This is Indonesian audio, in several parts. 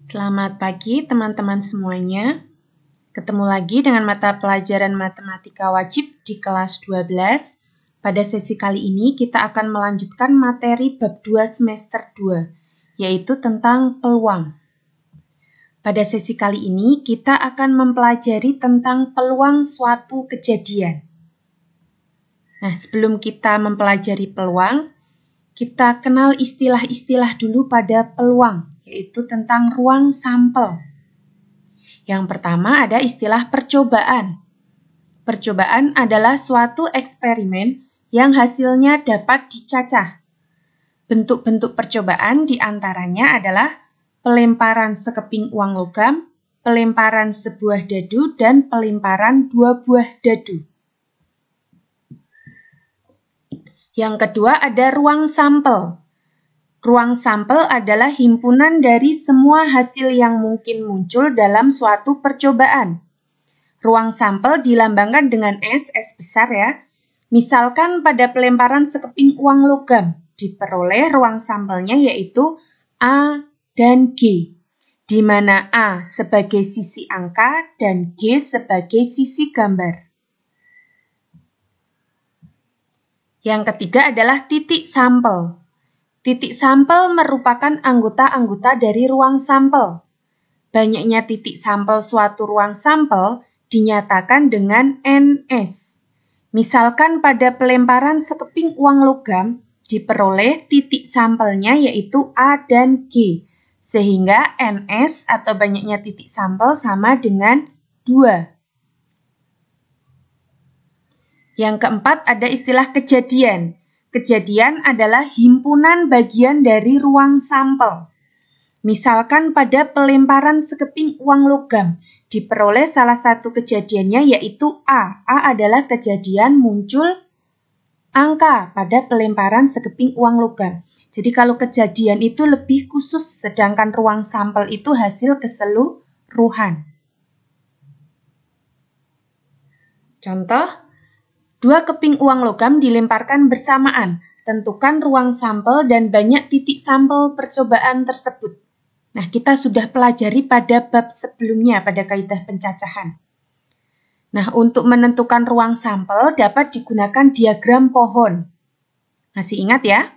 Selamat pagi teman-teman semuanya. Ketemu lagi dengan mata pelajaran matematika wajib di kelas 12. Pada sesi kali ini kita akan melanjutkan materi bab 2 semester 2, yaitu tentang peluang. Pada sesi kali ini kita akan mempelajari tentang peluang suatu kejadian. Nah, sebelum kita mempelajari peluang, kita kenal istilah-istilah dulu pada peluang, yaitu tentang ruang sampel. Yang pertama ada istilah percobaan. Percobaan adalah suatu eksperimen yang hasilnya dapat dicacah. Bentuk-bentuk percobaan diantaranya adalah pelemparan sekeping uang logam, pelemparan sebuah dadu, dan pelemparan 2 buah dadu. Yang kedua ada ruang sampel. Ruang sampel adalah himpunan dari semua hasil yang mungkin muncul dalam suatu percobaan. Ruang sampel dilambangkan dengan S besar ya. Misalkan pada pelemparan sekeping uang logam, diperoleh ruang sampelnya yaitu A dan G, di mana A sebagai sisi angka dan G sebagai sisi gambar. Yang ketiga adalah titik sampel. Titik sampel merupakan anggota-anggota dari ruang sampel. Banyaknya titik sampel suatu ruang sampel dinyatakan dengan NS. Misalkan pada pelemparan sekeping uang logam, diperoleh titik sampelnya yaitu A dan G, sehingga NS atau banyaknya titik sampel sama dengan 2. Yang keempat ada istilah kejadian. Kejadian adalah himpunan bagian dari ruang sampel. Misalkan pada pelemparan sekeping uang logam, diperoleh salah satu kejadiannya yaitu A. A adalah kejadian muncul angka pada pelemparan sekeping uang logam. Jadi kalau kejadian itu lebih khusus, sedangkan ruang sampel itu hasil keseluruhan. Contoh, 2 keping uang logam dilemparkan bersamaan. Tentukan ruang sampel dan banyak titik sampel percobaan tersebut. Nah, kita sudah pelajari pada bab sebelumnya pada kaidah pencacahan. Nah, untuk menentukan ruang sampel dapat digunakan diagram pohon. Masih ingat ya?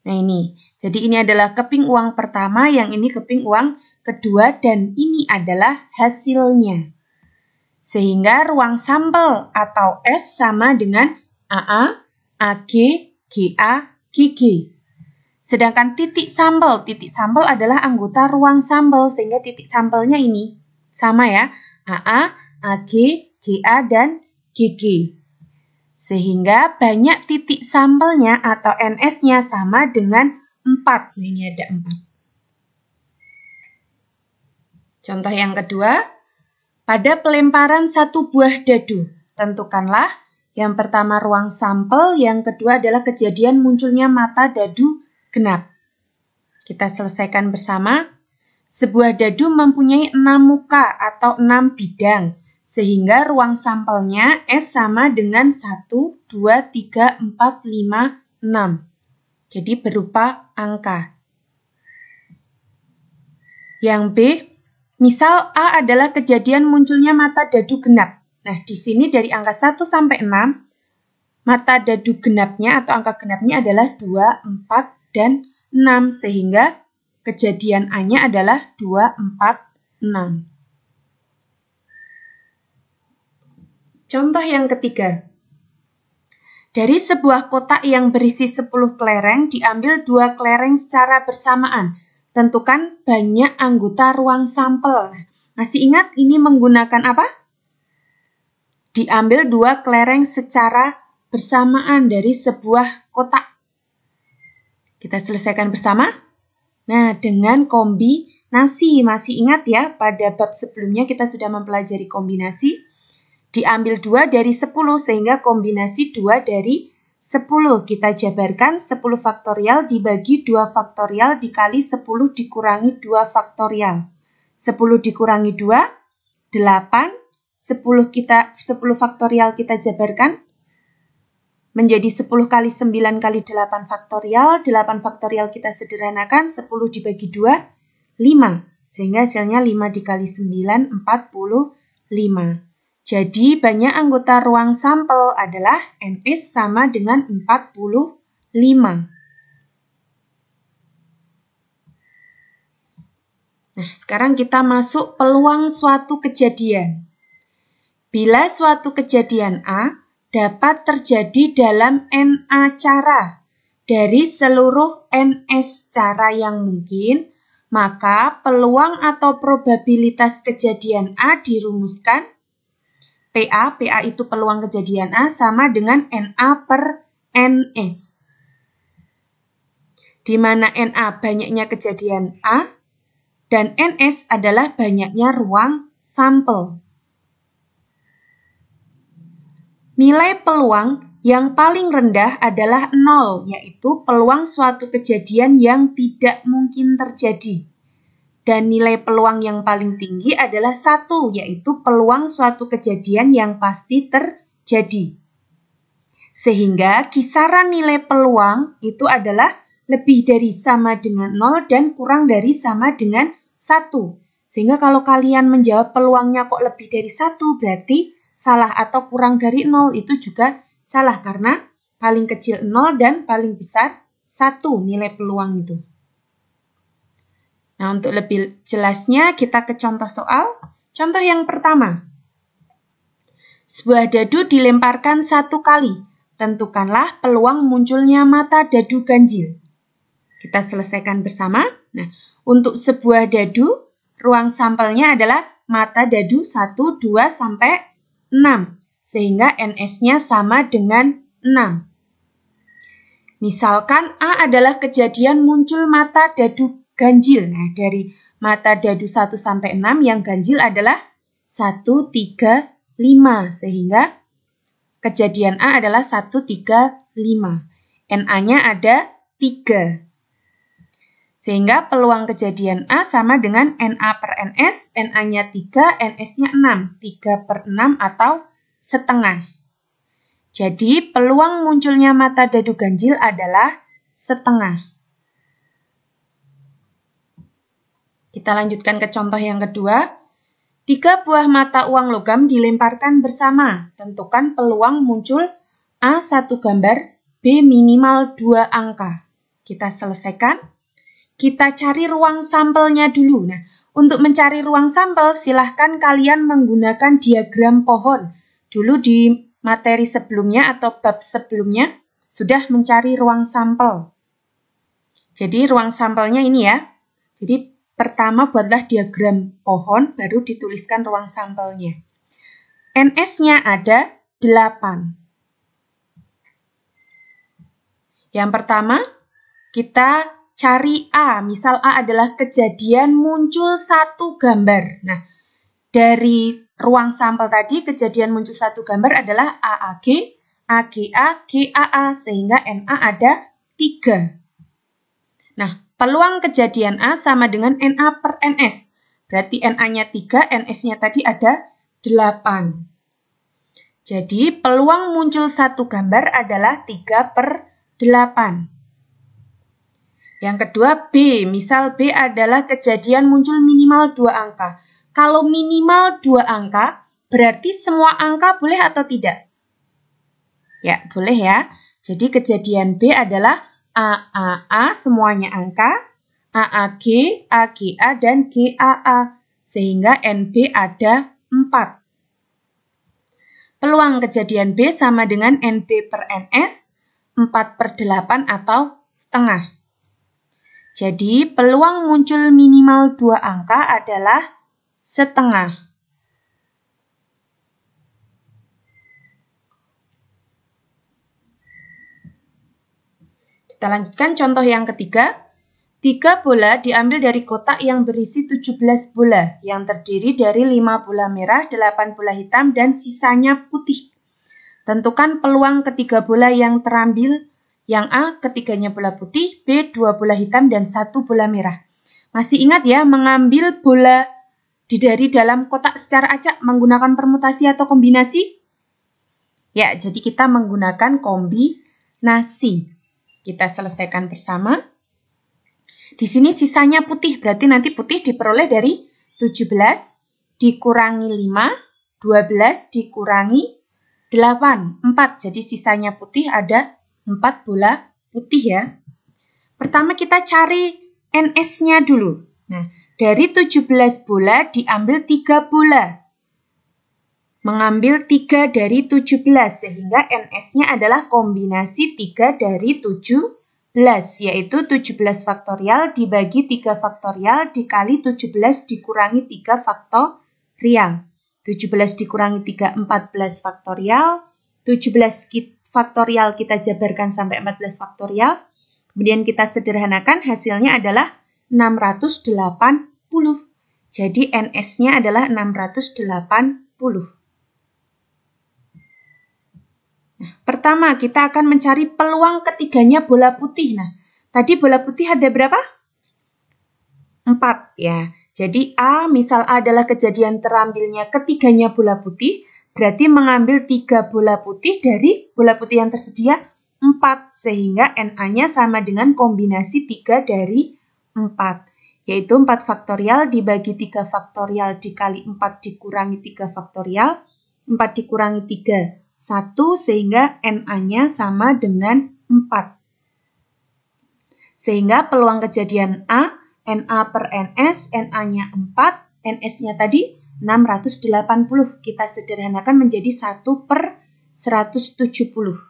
Nah, ini. Jadi ini adalah keping uang pertama, yang ini keping uang kedua, dan ini adalah hasilnya. Sehingga ruang sampel atau S sama dengan AA, AG, GA, GG. Sedangkan titik sampel adalah anggota ruang sampel, sehingga titik sampelnya ini sama ya, AA, AG, GA, dan GG. Sehingga banyak titik sampelnya atau NS-nya sama dengan 4. Nah, ini ada 4. Contoh yang kedua, pada pelemparan 1 buah dadu, tentukanlah yang pertama ruang sampel, yang kedua adalah kejadian munculnya mata dadu genap. Kita selesaikan bersama. Sebuah dadu mempunyai 6 muka atau 6 bidang, sehingga ruang sampelnya S sama dengan 1, 2, 3, 4, 5, 6. Jadi berupa angka. Yang B, misal A adalah kejadian munculnya mata dadu genap. Nah, di sini dari angka 1 sampai 6, mata dadu genapnya atau angka genapnya adalah 2, 4, dan 6. Sehingga kejadian A-nya adalah 2, 4, 6. Contoh yang ketiga. Dari sebuah kotak yang berisi 10 kelereng, diambil 2 kelereng secara bersamaan. Tentukan banyak anggota ruang sampel. Masih ingat ini menggunakan apa? Diambil 2 kelereng secara bersamaan dari sebuah kotak. Kita selesaikan bersama. Nah, dengan kombinasi. Masih ingat ya, pada bab sebelumnya kita sudah mempelajari kombinasi. Diambil 2 dari 10 sehingga kombinasi 2 dari 10. Kita jabarkan 10 faktorial dibagi 2 faktorial dikali 10 dikurangi 2 faktorial. 10 dikurangi 2, 8. 10 faktorial kita jabarkan menjadi 10 kali 9 kali 8 faktorial. 8 faktorial kita sederhanakan, 10 dibagi 2, 5. Sehingga hasilnya 5 dikali 9, 45. Jadi banyak anggota ruang sampel adalah NS sama dengan 45. Nah, sekarang kita masuk peluang suatu kejadian. Bila suatu kejadian A dapat terjadi dalam NA cara dari seluruh NS cara yang mungkin, maka peluang atau probabilitas kejadian A dirumuskan PA itu peluang kejadian A sama dengan NA per NS. Di mana NA banyaknya kejadian A dan NS adalah banyaknya ruang sampel. Nilai peluang yang paling rendah adalah 0, yaitu peluang suatu kejadian yang tidak mungkin terjadi. Dan nilai peluang yang paling tinggi adalah 1, yaitu peluang suatu kejadian yang pasti terjadi. Sehingga kisaran nilai peluang itu adalah lebih dari sama dengan 0 dan kurang dari sama dengan 1. Sehingga kalau kalian menjawab peluangnya kok lebih dari 1, berarti salah atau kurang dari 0 itu juga salah karena paling kecil 0 dan paling besar 1 nilai peluang itu. Nah, untuk lebih jelasnya kita ke contoh soal. Contoh yang pertama. Sebuah dadu dilemparkan 1 kali. Tentukanlah peluang munculnya mata dadu ganjil. Kita selesaikan bersama. Nah, untuk sebuah dadu, ruang sampelnya adalah mata dadu 1, 2, sampai 6. Sehingga NS-nya sama dengan 6. Misalkan A adalah kejadian muncul mata dadu ganjil. Nah, dari mata dadu 1 sampai 6 yang ganjil adalah 1, 3, 5. Sehingga kejadian A adalah 1, 3, 5. NA-nya ada 3. Sehingga peluang kejadian A sama dengan NA per NS, NA-nya 3, NS-nya 6. 3 per 6 atau setengah. Jadi peluang munculnya mata dadu ganjil adalah setengah. Kita lanjutkan ke contoh yang kedua. 3 buah mata uang logam dilemparkan bersama. Tentukan peluang muncul A 1 gambar, B minimal 2 angka. Kita selesaikan. Kita cari ruang sampelnya dulu. Nah, untuk mencari ruang sampel, silahkan kalian menggunakan diagram pohon. Dulu di materi sebelumnya atau bab sebelumnya sudah mencari ruang sampel. Jadi ruang sampelnya ini ya. Jadi pertama buatlah diagram pohon, baru dituliskan ruang sampelnya. NS-nya ada 8. Yang pertama, kita cari A. Misal A adalah kejadian muncul 1 gambar. Nah, dari ruang sampel tadi, kejadian muncul 1 gambar adalah AAG, AGA, GAA, sehingga NA ada 3. Nah, peluang kejadian A sama dengan NA per NS. Berarti NA-nya 3, NS-nya tadi ada 8. Jadi, peluang muncul 1 gambar adalah 3 per 8. Yang kedua, B. Misal B adalah kejadian muncul minimal 2 angka. Kalau minimal 2 angka, berarti semua angka boleh atau tidak? Ya, boleh ya. Jadi, kejadian B adalah AAA semuanya angka, AAG, AGA, dan GAA, sehingga NB ada 4. Peluang kejadian B sama dengan NB per NS, 4 per 8 atau setengah. Jadi, peluang muncul minimal 2 angka adalah setengah. Kita lanjutkan contoh yang ketiga. 3 bola diambil dari kotak yang berisi 17 bola, yang terdiri dari 5 bola merah, 8 bola hitam, dan sisanya putih. Tentukan peluang ketiga bola yang terambil. Yang A, ketiganya bola putih, B, 2 bola hitam, dan 1 bola merah. Masih ingat ya, mengambil bola dari dalam kotak secara acak menggunakan permutasi atau kombinasi? Ya, jadi kita menggunakan kombinasi. Kita selesaikan bersama. Di sini sisanya putih, berarti nanti putih diperoleh dari 17 dikurangi 5, 12 dikurangi 8, 4. Jadi sisanya putih ada 4 bola putih ya. Pertama kita cari NS-nya dulu. Nah, dari 17 bola diambil 3 bola. Mengambil 3 dari 17 sehingga NS-nya adalah kombinasi 3 dari 17 yaitu 17 faktorial dibagi 3 faktorial dikali 17 dikurangi 3 faktorial. 17 dikurangi 3, 14 faktorial. 17 faktorial kita jabarkan sampai 14 faktorial. Kemudian kita sederhanakan hasilnya adalah 680. Jadi NS-nya adalah 680. Nah, pertama kita akan mencari peluang ketiganya bola putih. Nah, tadi bola putih ada berapa? 4 ya. Jadi misal A adalah kejadian terambilnya ketiganya bola putih, berarti mengambil 3 bola putih dari bola putih yang tersedia 4, sehingga NA-nya sama dengan kombinasi 3 dari 4, yaitu 4 faktorial dibagi 3 faktorial dikali 4 dikurangi 3 faktorial, 4 dikurangi 3, 1, sehingga NA-nya sama dengan 4. Sehingga peluang kejadian A, NA per NS, NA-nya 4, NS-nya tadi 680. Kita sederhanakan menjadi 1 per 170.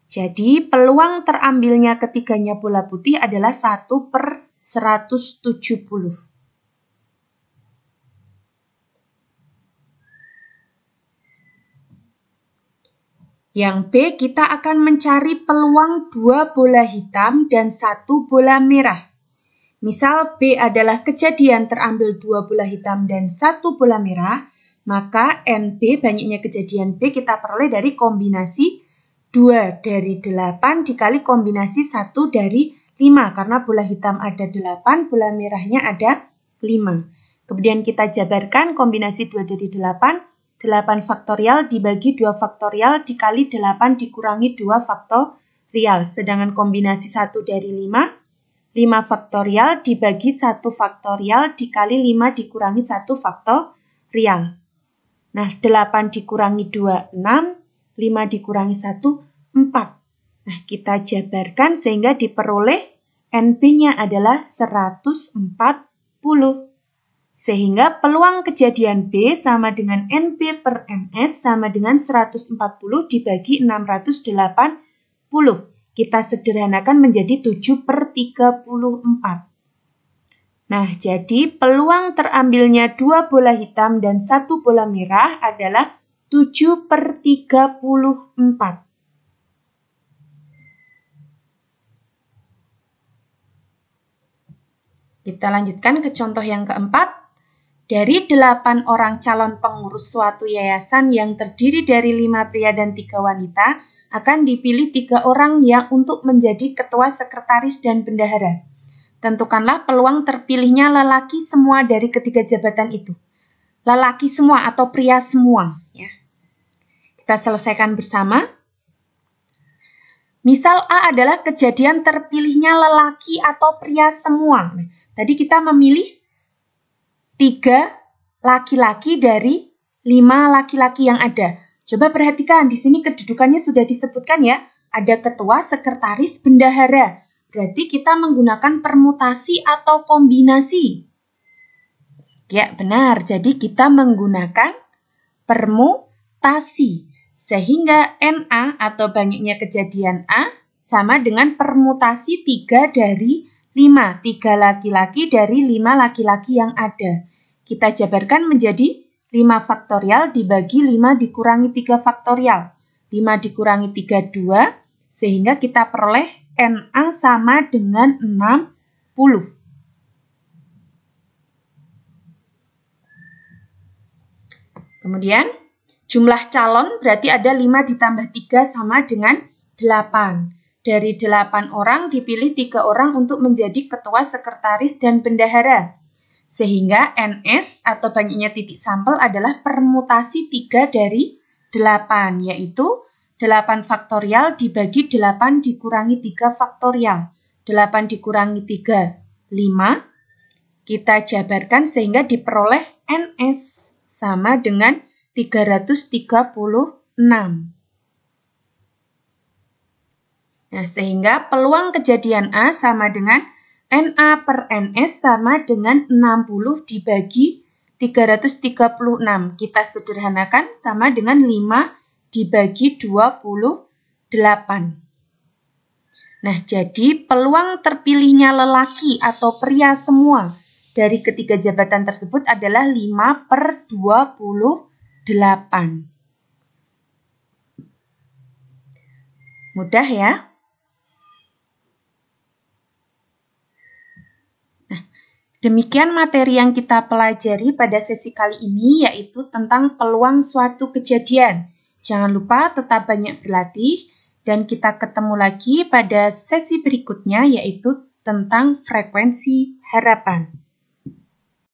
Jadi peluang terambilnya ketiganya bola putih adalah 1 per 170. Yang B, kita akan mencari peluang 2 bola hitam dan 1 bola merah. Misal B adalah kejadian terambil 2 bola hitam dan 1 bola merah, maka NB, banyaknya kejadian B, kita peroleh dari kombinasi 2 dari 8 dikali kombinasi 1 dari 5. Karena bola hitam ada 8, bola merahnya ada 5. Kemudian kita jabarkan kombinasi 2 dari 8. 8 faktorial dibagi 2 faktorial dikali 8 dikurangi 2 faktorial. Sedangkan kombinasi 1 dari 5, 5 faktorial dibagi 1 faktorial dikali 5 dikurangi 1 faktorial. Nah, 8 dikurangi 2, 6. 5 dikurangi 1, 4. Nah, kita jabarkan sehingga diperoleh NB-nya adalah 140. Sehingga peluang kejadian B sama dengan NB per NS sama dengan 140 dibagi 680. Kita sederhanakan menjadi 7 per 34. Nah, jadi peluang terambilnya 2 bola hitam dan 1 bola merah adalah 7 per 34. Kita lanjutkan ke contoh yang keempat. Dari 8 orang calon pengurus suatu yayasan yang terdiri dari 5 pria dan 3 wanita, akan dipilih 3 orang yang untuk menjadi ketua, sekretaris, dan bendahara. Tentukanlah peluang terpilihnya lelaki semua dari ketiga jabatan itu. Lelaki semua atau pria semua. Ya. Kita selesaikan bersama. Misal A adalah kejadian terpilihnya lelaki atau pria semua. Nah, tadi kita memilih 3 laki-laki dari 5 laki-laki yang ada. Coba perhatikan, di sini kedudukannya sudah disebutkan ya. Ada ketua, sekretaris, bendahara. Berarti kita menggunakan permutasi atau kombinasi. Ya, benar. Jadi kita menggunakan permutasi. Sehingga NA atau banyaknya kejadian A sama dengan permutasi 3 dari 5, 3 laki-laki dari 5 laki-laki yang ada. Kita jabarkan menjadi 5 faktorial dibagi 5 dikurangi 3 faktorial. 5 dikurangi 3, 2, sehingga kita peroleh NA sama dengan 60. Kemudian, jumlah calon berarti ada 5 ditambah 3 sama dengan 8. Dari 8 orang dipilih 3 orang untuk menjadi ketua, sekretaris, dan bendahara. Sehingga NS atau banyaknya titik sampel adalah permutasi 3 dari 8, yaitu 8 faktorial dibagi 8 dikurangi 3 faktorial. 8 dikurangi 3, 5. Kita jabarkan sehingga diperoleh NS sama dengan 336. Nah, sehingga peluang kejadian A sama dengan NA per NS sama dengan 60 dibagi 336. Kita sederhanakan sama dengan 5 dibagi 28. Nah, jadi peluang terpilihnya lelaki atau pria semua dari ketiga jabatan tersebut adalah 5 per 28. Mudah ya? Demikian materi yang kita pelajari pada sesi kali ini, yaitu tentang peluang suatu kejadian. Jangan lupa tetap banyak berlatih, dan kita ketemu lagi pada sesi berikutnya, yaitu tentang frekuensi harapan.